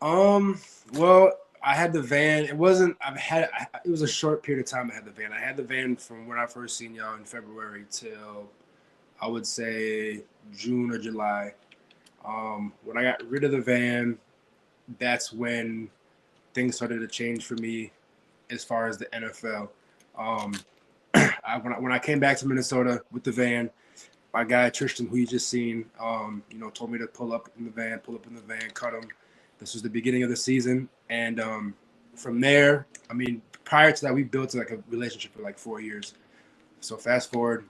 Well, I had the van. It wasn't. It was a short period of time I had the van. I had the van from when I first seen y'all in February till I would say June or July. When I got rid of the van, that's when things started to change for me as far as the NFL. When I came back to Minnesota with the van, my guy Tristan, who you just seen, told me to pull up in the van, cut him. This was the beginning of the season, and from there, I mean, prior to that, we built like a relationship for like 4 years. So fast forward,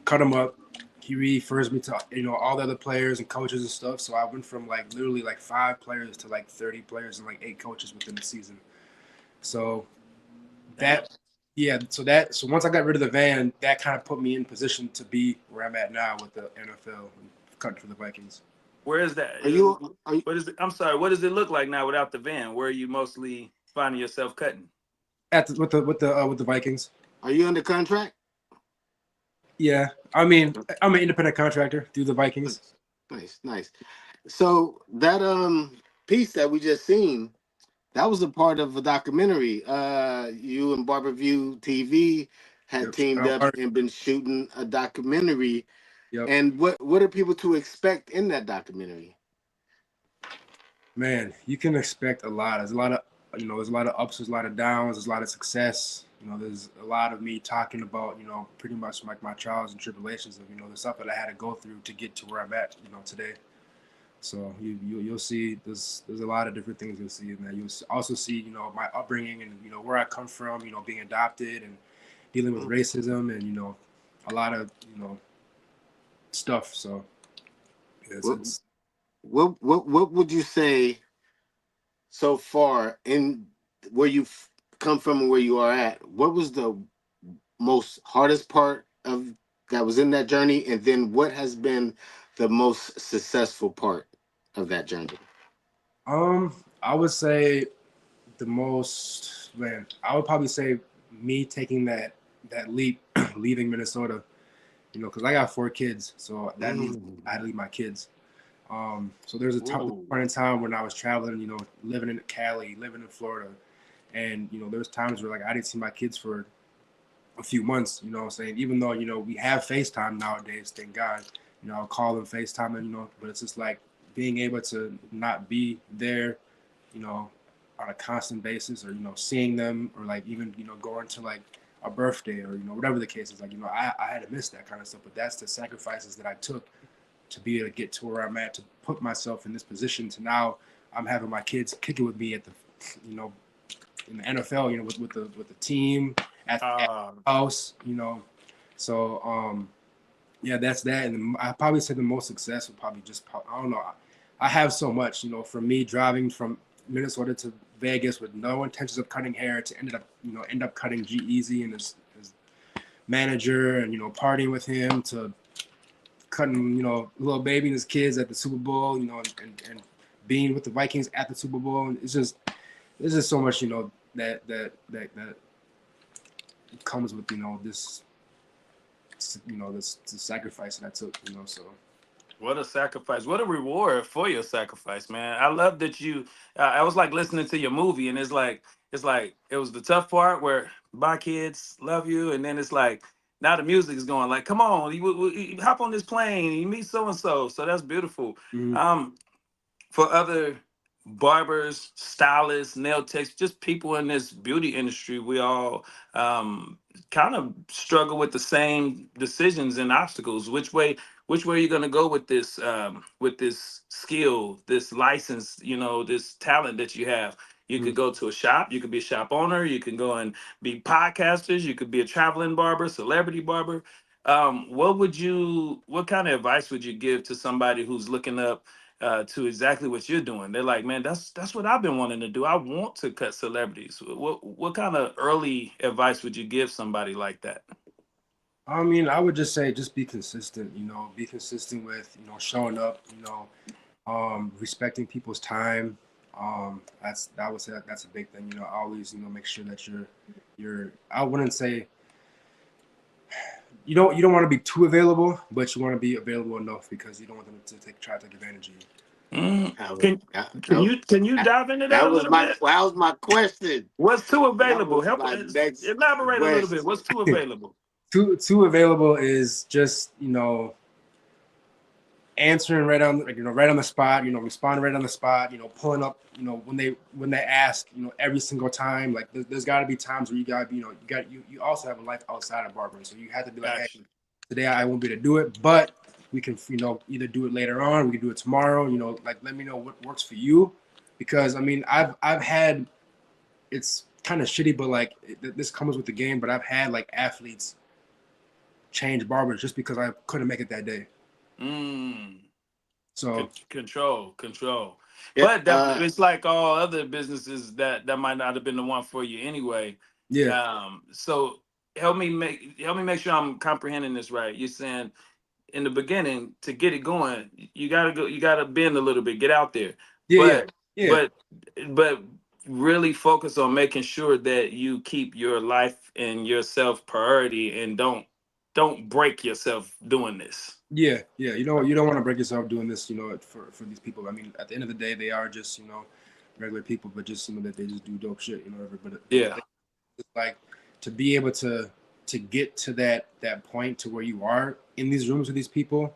cut him up. He refers me to all the other players and coaches and stuff. So I went from like literally like 5 players to like 30 players and like 8 coaches within the season. So so once I got rid of the van, that kind of put me in position to be where I'm at now with the NFL and cutting for the Vikings. Where is that? Are you What is it? I'm sorry. What does it look like now without the van? Where are you mostly finding yourself cutting? With the Vikings? Are you under contract? Yeah, I mean, I'm an independent contractor through the Vikings. Nice. So that piece that we just seen, that was a part of a documentary. You and Barber View TV had teamed up and been shooting a documentary. Yep. And what are people to expect in that documentary? Man, you can expect a lot. There's a lot of ups, there's a lot of downs, there's a lot of success. There's a lot of me talking about, pretty much like my trials and tribulations of, the stuff that I had to go through to get to where I'm at, today. So you'll see there's a lot of different things you'll see in there. You'll also see, my upbringing and, where I come from, being adopted and dealing with racism and, a lot of, stuff. So what would you say so far in where you've come from and where you are at? What was the most hardest part of that was in that journey, and then what has been the most successful part of that journey? I would say I would probably say me taking that leap, leaving Minnesota, because I got 4 kids, so that means I had to leave my kids. So there's a point in time when I was traveling, living in Cali, living in Florida, and there's times where like I didn't see my kids for a few months. What I'm saying, even though we have FaceTime nowadays, thank God. I'll call them FaceTime, and but it's just like being able to not be there, on a constant basis, or seeing them, or like even going to like a birthday or whatever the case is. Like I had to miss that kind of stuff, but that's the sacrifices that I took to be able to get to where I'm at, to put myself in this position to now I'm having my kids kicking with me at the in the NFL, with the team at the house, So that's that. And I probably say the most success would probably I don't know. I have so much, from me driving from Minnesota to Vegas with no intentions of cutting hair to end up cutting G-Eazy and his manager and partying with him to cutting little baby and his kids at the Super Bowl, and being with the Vikings at the Super Bowl. And it's just so much that comes with this this sacrifice that I took, so. What a sacrifice. What a reward for your sacrifice, man. I love that you I was like listening to your movie, and it's like it was the tough part where bye kids, love you, and then it's like now the music is going like, come on, you hop on this plane, you meet so and so. So that's beautiful. For other barbers, stylists, nail techs, just people in this beauty industry, we all kind of struggle with the same decisions and obstacles. Which way are you going to go with this skill, this license, this talent that you have? You could go to a shop, you could be a shop owner, you can go and be podcasters, you could be a traveling barber, celebrity barber. What kind of advice would you give to somebody who's looking up to exactly what you're doing? They're like, man, that's what I've been wanting to do. I want to cut celebrities. What kind of early advice would you give somebody like that? I mean, I would just say, just be consistent, be consistent with, showing up, respecting people's time. That's a big thing, always, make sure that you're, I wouldn't say, you don't want to be too available, but you want to be available enough because you don't want them to try to take advantage of you. Can you dive into that a little bit? That was my question. What's too available? Help elaborate a little bit. What's too available? Too available is just answering right on right on the spot, responding right on the spot, pulling up, when they ask, every single time. Like there's got to be times where you got to be, you also have a life outside of barbering, so you have to be like, hey, today I won't be able to do it, but we can either do it later on, we can do it tomorrow, like let me know what works for you, because I mean I've had, it's kind of shitty, but like this comes with the game, but I've had like athletes change barbers just because I couldn't make it that day. So control. Yeah, But it's like all other businesses that might not have been the one for you anyway. Yeah. So help me make sure I'm comprehending this right. You're saying in the beginning, to get it going, you gotta bend a little bit, get out there. Yeah. But really focus on making sure that you keep your life and yourself priority, and don't break yourself doing this. Yeah. You don't want to break yourself doing this, for these people. I mean, at the end of the day, they are just, regular people, but just, that they just do dope shit, But yeah, it's like to be able to get to that point to where you are in these rooms with these people.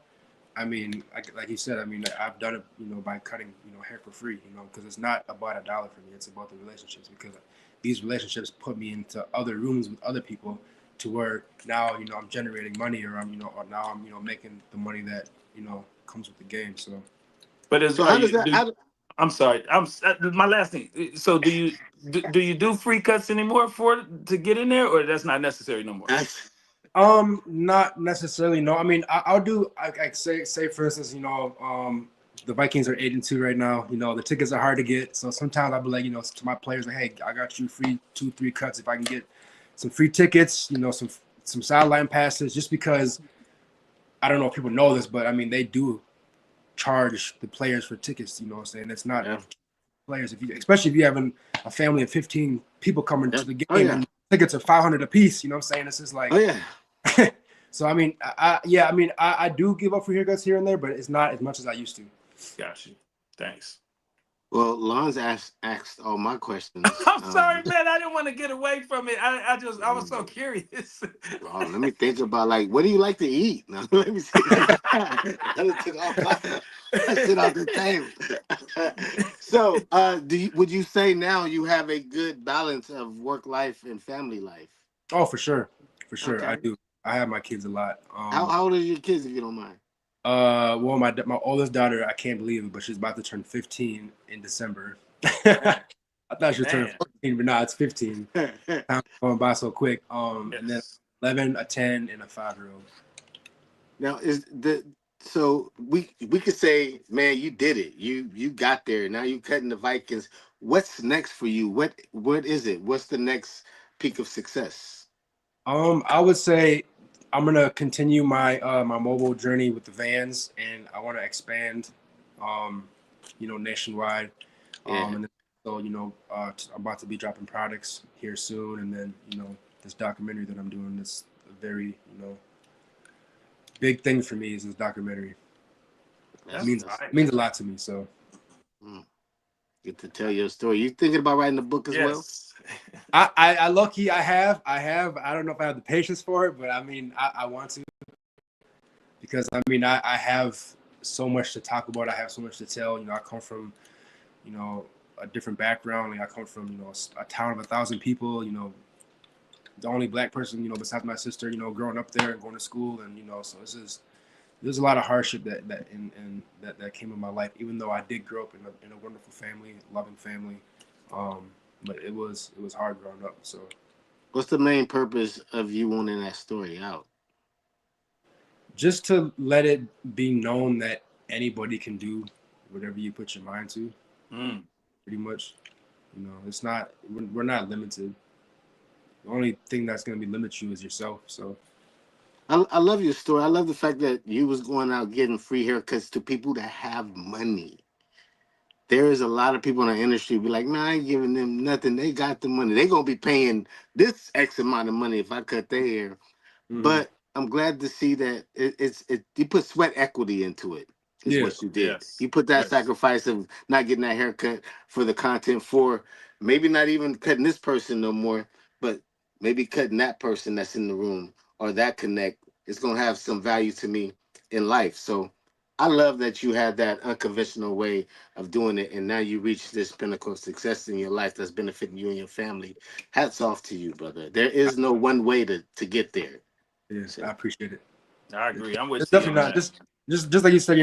I mean, like you said, I mean, I've done it, by cutting, hair for free, because it's not about $1 for me. It's about the relationships, because these relationships put me into other rooms with other people to where now, I'm generating money, or I'm, or now I'm, making the money that, comes with the game. So, but as I'm sorry, my last thing. So do you do free cuts anymore to get in there, or that's not necessary no more? Not necessarily. No, I mean, I'll do. I say for instance, the Vikings are 8-2 right now. The tickets are hard to get, so sometimes I'll be like, to my players, like, hey, I got you free 2-3 cuts if I can get some free tickets. Some sideline passes, just because I don't know if people know this, but I mean, they do charge the players for tickets. You know what I'm saying? It's not players, especially if you have a family of 15 people coming to the game, and tickets are $500 a piece. You know what I'm saying? It's just like, so I mean, I do give up for haircuts here and there, but it's not as much as I used to. Got you. Thanks. Well, Lon's asked all my questions. I'm sorry, man. I didn't want to get away from it. I was so curious. Let me think about, like, what do you like to eat? Now, let me see. Let's sit off the table. So, would you say now you have a good balance of work life and family life? Oh, for sure. Okay. I do. I have my kids a lot. How old are your kids, if you don't mind? Well, my oldest daughter, I can't believe it, but she's about to turn 15 in December. I thought she was turning 14, but no, it's 15. Time's going by so quick. And then 11, a 10, and a 5-year-old. Now, so we could say, man, you did it. You got there. Now you cutting the Vikings. what's next for you? What is it? What's the next peak of success? I would say I'm gonna continue my my mobile journey with the vans, and I want to expand, um, nationwide. Yeah, And so I'm about to be dropping products here soon, and then this documentary that I'm doing is a very big thing for me. Is this documentary? It That's means that's it means a lot to me. So mm, get to tell your story. You thinking about writing a book as well? yes. I lucky I don't know if I have the patience for it, but I mean I want to, because I mean I have so much to talk about. I have so much to tell. I come from a different background. Like I come from a town of 1,000 people. The only black person besides my sister. Growing up there and going to school, and so there's a lot of hardship that came in my life. Even though I did grow up in a wonderful family, loving family, but it was hard growing up. So What's the main purpose of you wanting that story out? just to let it be known that anybody can do whatever you put your mind to, Mm. pretty much. It's not we're not limited. The only thing that's going to be limit you is yourself. So I love your story. I love the fact that you was going out getting free haircuts to people that have money. There is a lot of people in the industry be like, man, I ain't giving them nothing. They got the money. They gonna be paying this X amount of money if I cut their hair. But I'm glad to see that you put sweat equity into it. Is yeah, what you did. Yes. You put that Yes. sacrifice of not getting that haircut for the content, for maybe not even cutting this person no more, but maybe cutting that person that's in the room, or that connect. It's gonna have some value to me in life. So I love that you had that unconventional way of doing it, and now you reach this pinnacle of success in your life that's benefiting you and your family. Hats off to you, brother. There is no one way to get there. yeah, So, I appreciate it. I agree. I'm with It's T definitely on not that. just like you said.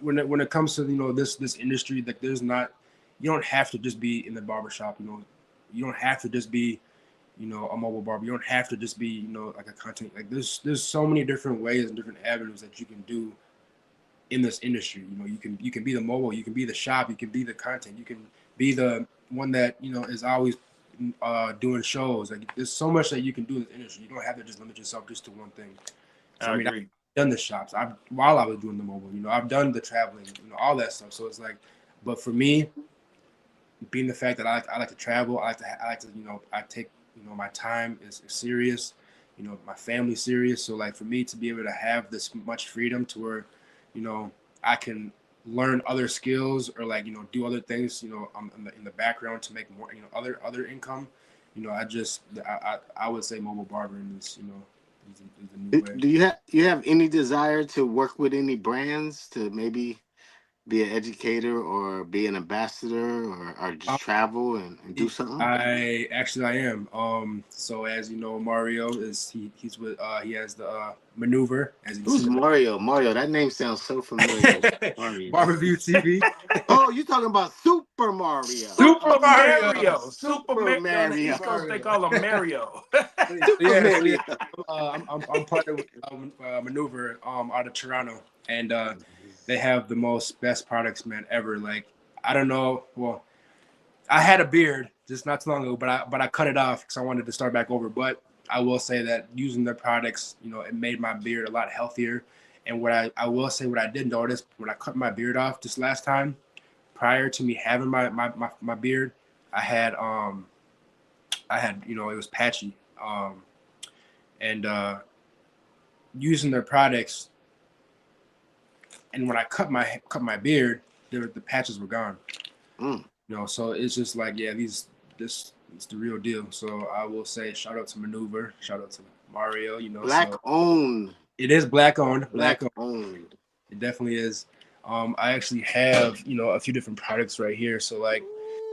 When it comes to this industry, like there's not, you don't have to just be in the barbershop. You don't have to just be a mobile barber. You don't have to just be like a content. Like there's so many different ways and different avenues that you can do in this industry. You can be the mobile, you can be the shop, you can be the content, you can be the one that is always doing shows. Like there's so much that you can do in this industry. You don't have to just limit yourself just to one thing. So I I mean, I've agree. done the shops. While I was doing the mobile, I've done the traveling, all that stuff. So it's like, but for me, being the fact that I like to travel, I like to I take my time is serious, my family's serious. So like for me to be able to have this much freedom to where I can learn other skills, or like do other things I'm in the background to make more other income. I would say mobile barbering is the new way. do you have any desire to work with any brands to maybe be an educator or be an ambassador, or just travel and do something? I am. So as you know, Mario he's with he has the maneuver, as you can Who's see. Mario? Mario, that name sounds so familiar. Mario. Barberview TV. Oh, you talking about Super Mario? Super Super Mario. Mario. Super On the Mario. East Coast, they Mario. call him Mario. Super So yeah, Mario. I'm partnered with Maneuver out of Toronto, and they have the most best products, man, ever. Like I don't know, well, I had a beard just not too long ago, but I cut it off because I wanted to start back over. But I will say that using their products, it made my beard a lot healthier. And I will say what I did notice when I cut my beard off this last time, prior to me having my beard, I had it was patchy. And using their products, and when I cut my beard, the patches were gone. Mm. So it's just like, yeah, this is the real deal. So I will say shout out to Maneuver, shout out to Mario. Black So owned. it is black owned, Black black owned. owned. It definitely is. I actually have a few different products right here. So like,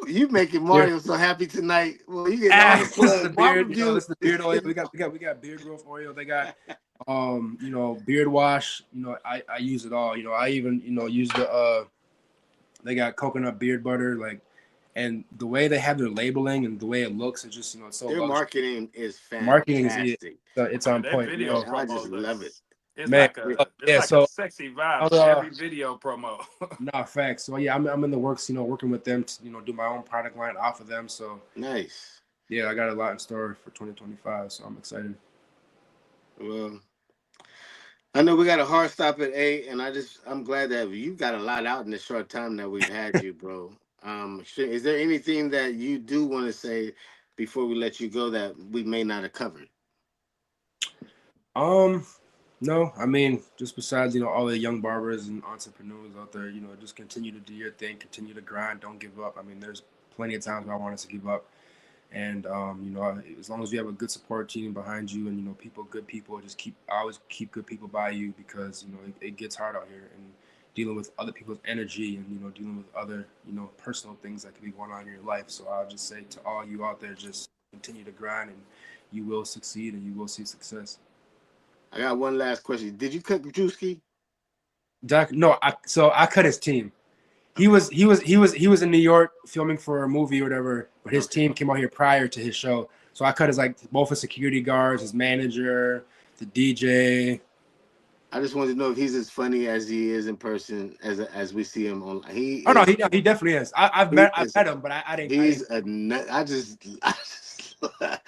You making here, Mario so happy tonight. Well, you getting all the this is the plug. Barber beard. View. This is the beard oil. We got beard growth oil. They got beard wash. I use it all. I even use the they got coconut beard butter, like, and the way they have their labeling and the way it looks, it's just it's so Their luxury. marketing is Marketing is fantastic. it's Man, on that point. video I just promo love it. looks It's Man, like a yeah. a So, sexy vibe to every video promo. nah, facts. So yeah, I'm in the works. Working with them to do my own product line off of them. So Nice. yeah, I got a lot in store for 2025. So I'm excited. Well, I know we got a hard stop at 8, and I'm glad that you got a lot out in the short time that we've had you, bro. Is there anything that you do want to say before we let you go that we may not have covered? No, I mean, just besides, all the young barbers and entrepreneurs out there, just continue to do your thing, continue to grind, don't give up. I mean, there's plenty of times where I wanted to give up. And, as long as you have a good support team behind you and, good people, always keep good people by you because, it gets hard out here and dealing with other people's energy and, dealing with other, personal things that could be going on in your life. So I'll just say to all you out there, just continue to grind and you will succeed and you will see success. I got one last question. Did you cut Drewski? No, I cut his team. He was in New York filming for a movie or whatever, but his team came out here prior to his show. So I cut his both his security guards, his manager, the DJ. I just wanted to know if he's as funny as he is in person as we see him on. He definitely is. I've met him, but I didn't. He's a nut. I just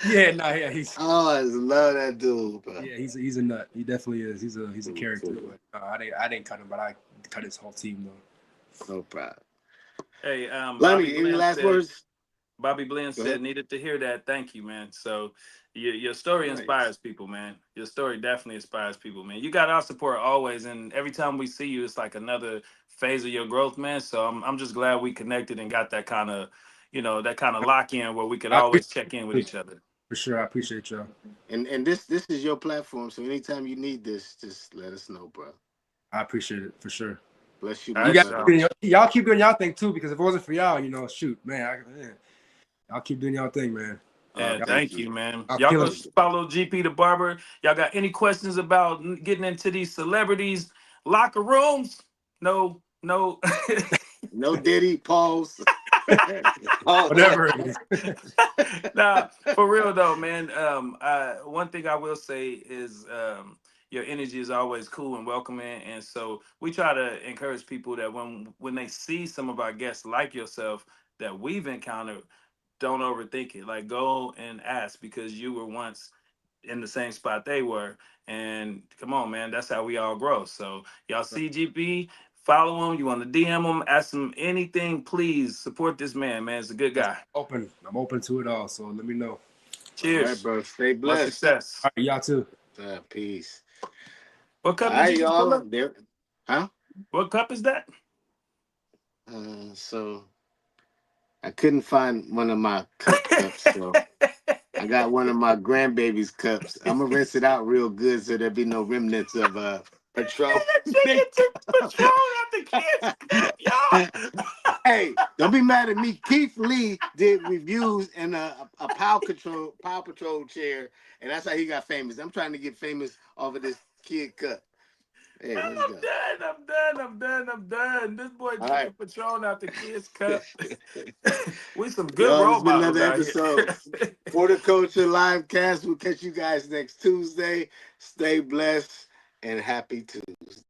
yeah, he's. Oh, I just love that dude, bro. Yeah, he's a nut. He definitely is. He's a character. But I didn't cut him, but I cut his whole team though. No problem. Hey, Lonnie, any last words? Bobby Blinn said, needed to hear that. Thank you, man. So your story inspires people, man. Your story definitely inspires people, man. You got our support always. And every time we see you, it's like another phase of your growth, man. So I'm just glad we connected and got that kind of, lock in where we could always check in with each other. For sure. I appreciate y'all. And this is your platform. So anytime you need this, just let us know, bro. I appreciate it for sure. Bless you. Y'all keep doing y'all thing too, because if it wasn't for y'all, shoot, man, y'all keep doing y'all thing, man. Yeah, thank you, man. Y'all go follow GP the Barber. Y'all got any questions about getting into these celebrities locker rooms? No. No Diddy, pause. Whatever it is. Nah, for real though, man. One thing I will say is your energy is always cool and welcoming, and so we try to encourage people that when they see some of our guests like yourself that we've encountered, don't overthink it. Like, go and ask because you were once in the same spot they were, and come on, man, that's how we all grow. So y'all see GP, follow him. You want to DM him, ask him anything, please support this man. Man, he's a good guy. I'm open to it all. So let me know. Cheers, all right, bro. Stay blessed. Much success. All right, y'all too. Peace. What cup did you pull up? Huh? What cup is that? So I couldn't find one of my cups, so I got one of my grandbaby's cups. I'm gonna rinse it out real good so there'll be no remnants of Patron. Patron out the kid's cup, y'all. Hey, don't be mad at me. Keith Lee did reviews in a Power Patrol chair, and that's how he got famous. I'm trying to get famous off of this kid cup. Hey, I'm done. This boy drinking Patron out the kid's cup. We some good role models out episode. For the Culture Livecast. We'll catch you guys next Tuesday. Stay blessed and happy Tuesday.